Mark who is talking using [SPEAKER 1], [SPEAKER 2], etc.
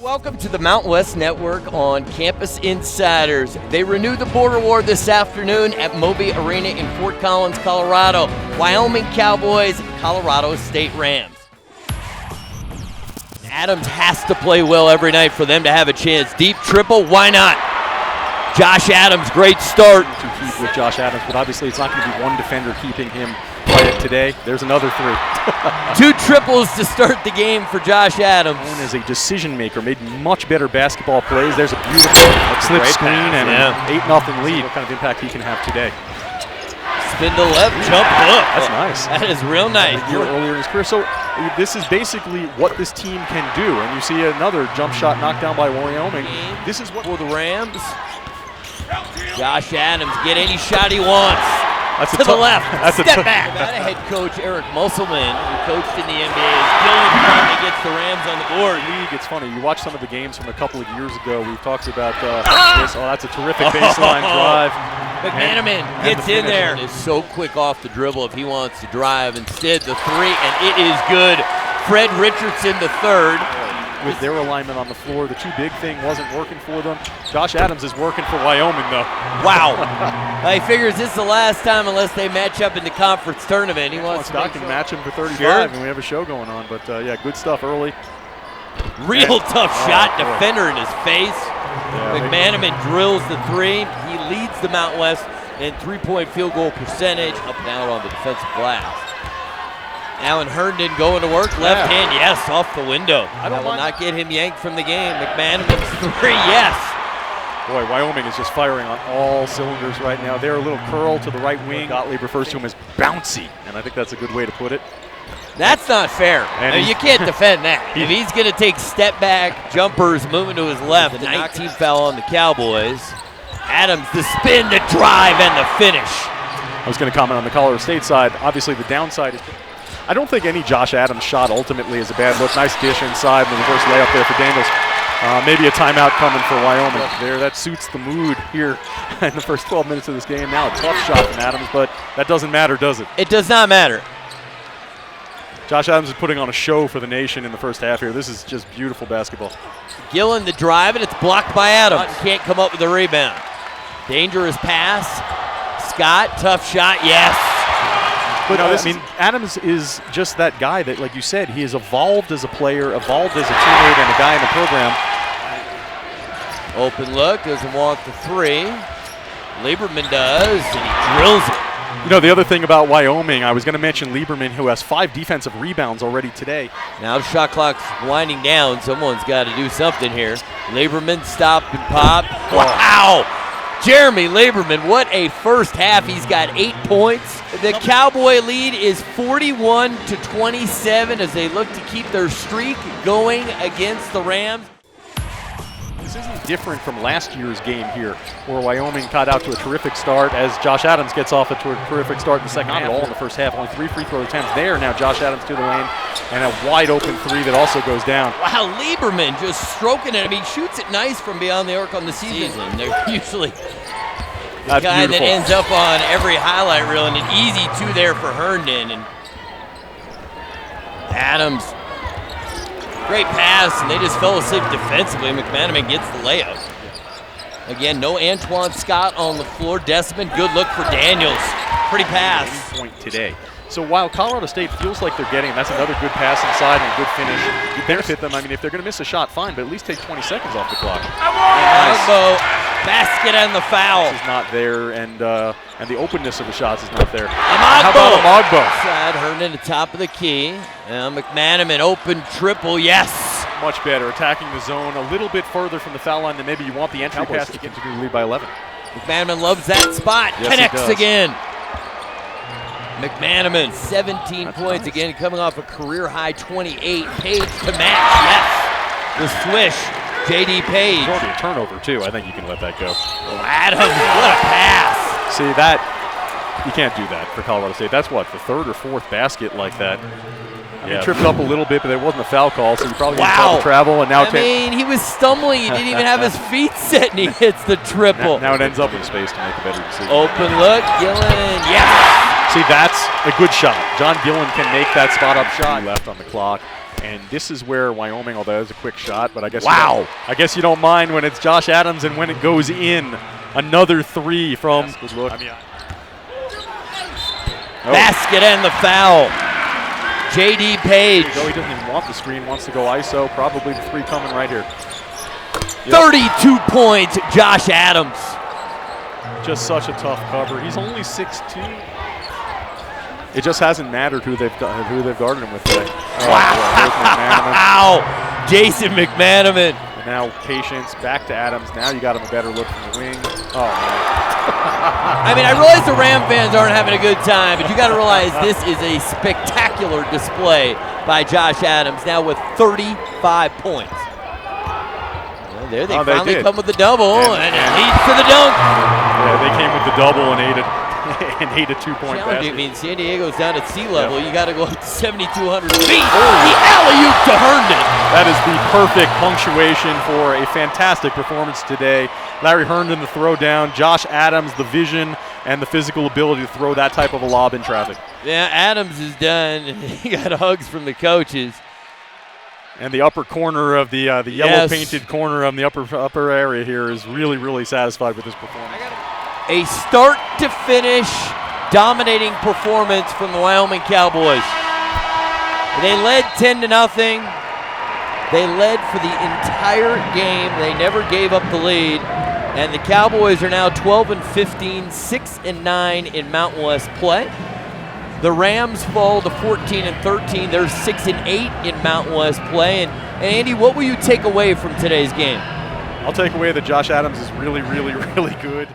[SPEAKER 1] Welcome to the Mountain West Network on Campus Insiders. They renew the border war this afternoon at Moby Arena in Fort Collins, Colorado. Wyoming Cowboys, Colorado State Rams. Adams has to play well every night for them to have a chance. Deep triple, why not? Josh Adams, great start.
[SPEAKER 2] To keep with Josh Adams, but obviously it's not going to be one defender keeping him quiet today. There's another three.
[SPEAKER 1] 2 triples to start the game for Josh Adams.
[SPEAKER 2] And as a decision maker, made much better basketball plays. There's a beautiful slip screen and an 8-0 lead. What kind of impact he can have today?
[SPEAKER 1] Spin to left, jump hook.
[SPEAKER 2] That's nice.
[SPEAKER 1] That is real nice.
[SPEAKER 2] A year earlier in his career. So this is basically what this team can do. And you see another jump shot knocked down by Wyoming.
[SPEAKER 1] This is what for the Rams. Josh Adams, get any shot he wants.
[SPEAKER 2] That's
[SPEAKER 1] to the left, step back.
[SPEAKER 2] Nevada
[SPEAKER 1] head coach Eric Musselman, who coached in the NBA, is Gillen finally gets the Rams on the board.
[SPEAKER 2] It's funny, you watch some of the games from a couple of years ago, we've talked about this. Oh, that's a terrific baseline drive.
[SPEAKER 1] McManaman gets in there. Is so quick off the dribble if he wants to drive. Instead, the three, and it is good. Fred Richardson, the third.
[SPEAKER 2] With their alignment on the floor, the too big thing wasn't working for them. Josh Adams is working for Wyoming, though.
[SPEAKER 1] Wow. He figures this is the last time unless they match up in the conference tournament. He wants to
[SPEAKER 2] match him for 35,
[SPEAKER 1] sure.
[SPEAKER 2] And we have a show going on. But, yeah, good stuff early.
[SPEAKER 1] Real tough shot, defender in his face. Yeah, McManaman drills the three. He leads the Mountain West in three-point field goal percentage, up and out on the defensive glass. Alan Herndon going to work, left hand, yes, off the window. That will not get him yanked from the game. McManaman's three, yes.
[SPEAKER 2] Boy, Wyoming is just firing on all cylinders right now. They're a little curl to the right wing. Gottlieb refers to him as bouncy, and I think that's a good way to put it.
[SPEAKER 1] That's not fair. I mean, you can't defend that. If he's going to take step-back jumpers moving to his left, the 19 foul on the Cowboys. Adams, the spin, the drive, and the finish.
[SPEAKER 2] I was going to comment on the Colorado State side. Obviously, the downside is I don't think any Josh Adams shot ultimately is a bad look. Nice dish inside and the reverse layup there for Daniels. Maybe a timeout coming for Wyoming there. That suits the mood here in the first 12 minutes of this game. Now a tough shot from Adams, but that doesn't matter, does it?
[SPEAKER 1] It does not matter.
[SPEAKER 2] Josh Adams is putting on a show for the nation in the first half here. This is just beautiful basketball.
[SPEAKER 1] Gillen the drive, and it's blocked by Adams. Can't come up with a rebound. Dangerous pass. Scott, tough shot, yes.
[SPEAKER 2] But I mean, Adams is just that guy that, like you said, he has evolved as a player, evolved as a teammate and a guy in the program.
[SPEAKER 1] Open look, doesn't want the three. Lieberman does, and he drills it.
[SPEAKER 2] You know, the other thing about Wyoming, I was going to mention Lieberman, who has 5 defensive rebounds already today.
[SPEAKER 1] Now the shot clock's winding down. Someone's got to do something here. Lieberman stop and pop. Wow! Jeremy Lieberman, what a first half. He's got 8 points. The Cowboy lead is 41-27 as they look to keep their streak going against the Rams.
[SPEAKER 2] This isn't different from last year's game here, where Wyoming got out to a terrific start as Josh Adams gets off to a terrific start in the second half. Not at all in the first half. Only 3 free throw attempts there. Now Josh Adams to the lane and a wide open three that also goes down.
[SPEAKER 1] Wow, Lieberman just stroking it. I mean, shoots it nice from beyond the arc on the season. They're usually the guy that ends up on every highlight reel, and an easy 2 there for Herndon. And Adams, great pass, and they just fell asleep defensively. McManaman gets the layup. Again, no Antoine Scott on the floor. Desmond, good look for Daniels. Pretty pass.
[SPEAKER 2] Point today. So while Colorado State feels like they're getting, that's another good pass inside and a good finish. You benefit them. I mean, if they're going to miss a shot, fine, but at least take 20 seconds off the clock.
[SPEAKER 1] Elbow, basket and the foul.
[SPEAKER 2] This is not there, and the openness of the shots is not there.
[SPEAKER 1] How
[SPEAKER 2] about Amagbo?
[SPEAKER 1] Side Herndon at the top of the key. McManaman open triple, yes.
[SPEAKER 2] Much better, attacking the zone a little bit further from the foul line than maybe you want the entry pass to continue to lead by 11.
[SPEAKER 1] McManaman loves that spot.
[SPEAKER 2] Yes,
[SPEAKER 1] connects again. McManaman, 17 points again, coming off a career-high 28. Page to match, yes. The swish, J.D. Page.
[SPEAKER 2] It's already a turnover, too. I think you can let that go.
[SPEAKER 1] Oh, Adams, what a pass.
[SPEAKER 2] See, that, you can't do that for Colorado State. That's what, the 3rd or 4th basket like that. He tripped up a little bit, but there wasn't a foul call, so you probably didn't travel. And now
[SPEAKER 1] I mean, he was stumbling. He didn't even have his feet set, and he hits the triple.
[SPEAKER 2] Now it ends up in space to make a better decision.
[SPEAKER 1] Open look, Gillen, yes.
[SPEAKER 2] See, that's a good shot. John Gillen can make that spot-up shot. Left on the clock. And this is where Wyoming, although that was a quick shot, but I guess
[SPEAKER 1] wow.
[SPEAKER 2] I guess you don't mind when it's Josh Adams and when it goes in. Another three from
[SPEAKER 1] good look. Basket and the foul. J.D. Page.
[SPEAKER 2] He doesn't even want the screen, wants to go ISO. Probably the three coming right here.
[SPEAKER 1] Yep. 32 points, Josh Adams.
[SPEAKER 2] Just such a tough cover. He's only 6'2". It just hasn't mattered who they've guarded him with today.
[SPEAKER 1] Wow! Jason McManaman.
[SPEAKER 2] And now Patience back to Adams. Now you got him a better look from the wing. Oh man.
[SPEAKER 1] I mean, I realize the Ram fans aren't having a good time, but you got to realize this is a spectacular display by Josh Adams. Now with 35 points. Well, there they finally come with the double, and it leads to the dunk.
[SPEAKER 2] Yeah, they came with the double and ate it. And ate a 2-point basket.
[SPEAKER 1] I mean, San Diego's down at sea level. Yep. You got to go up to 7,200 feet. The alley-oop to Herndon.
[SPEAKER 2] That is the perfect punctuation for a fantastic performance today. Larry Herndon, the throw down. Josh Adams, the vision and the physical ability to throw that type of a lob in traffic.
[SPEAKER 1] Yeah, Adams is done. He got hugs from the coaches.
[SPEAKER 2] And the upper corner of the yellow painted corner of the upper area here is really, really satisfied with this performance.
[SPEAKER 1] A start-to-finish dominating performance from the Wyoming Cowboys. They led 10-0. They led for the entire game. They never gave up the lead. And the Cowboys are now 12-15, 6-9 in Mountain West play. The Rams fall to 14-13. They're 6-8 in Mountain West play. And Andy, what will you take away from today's game?
[SPEAKER 2] I'll take away that Josh Adams is really, really, really good.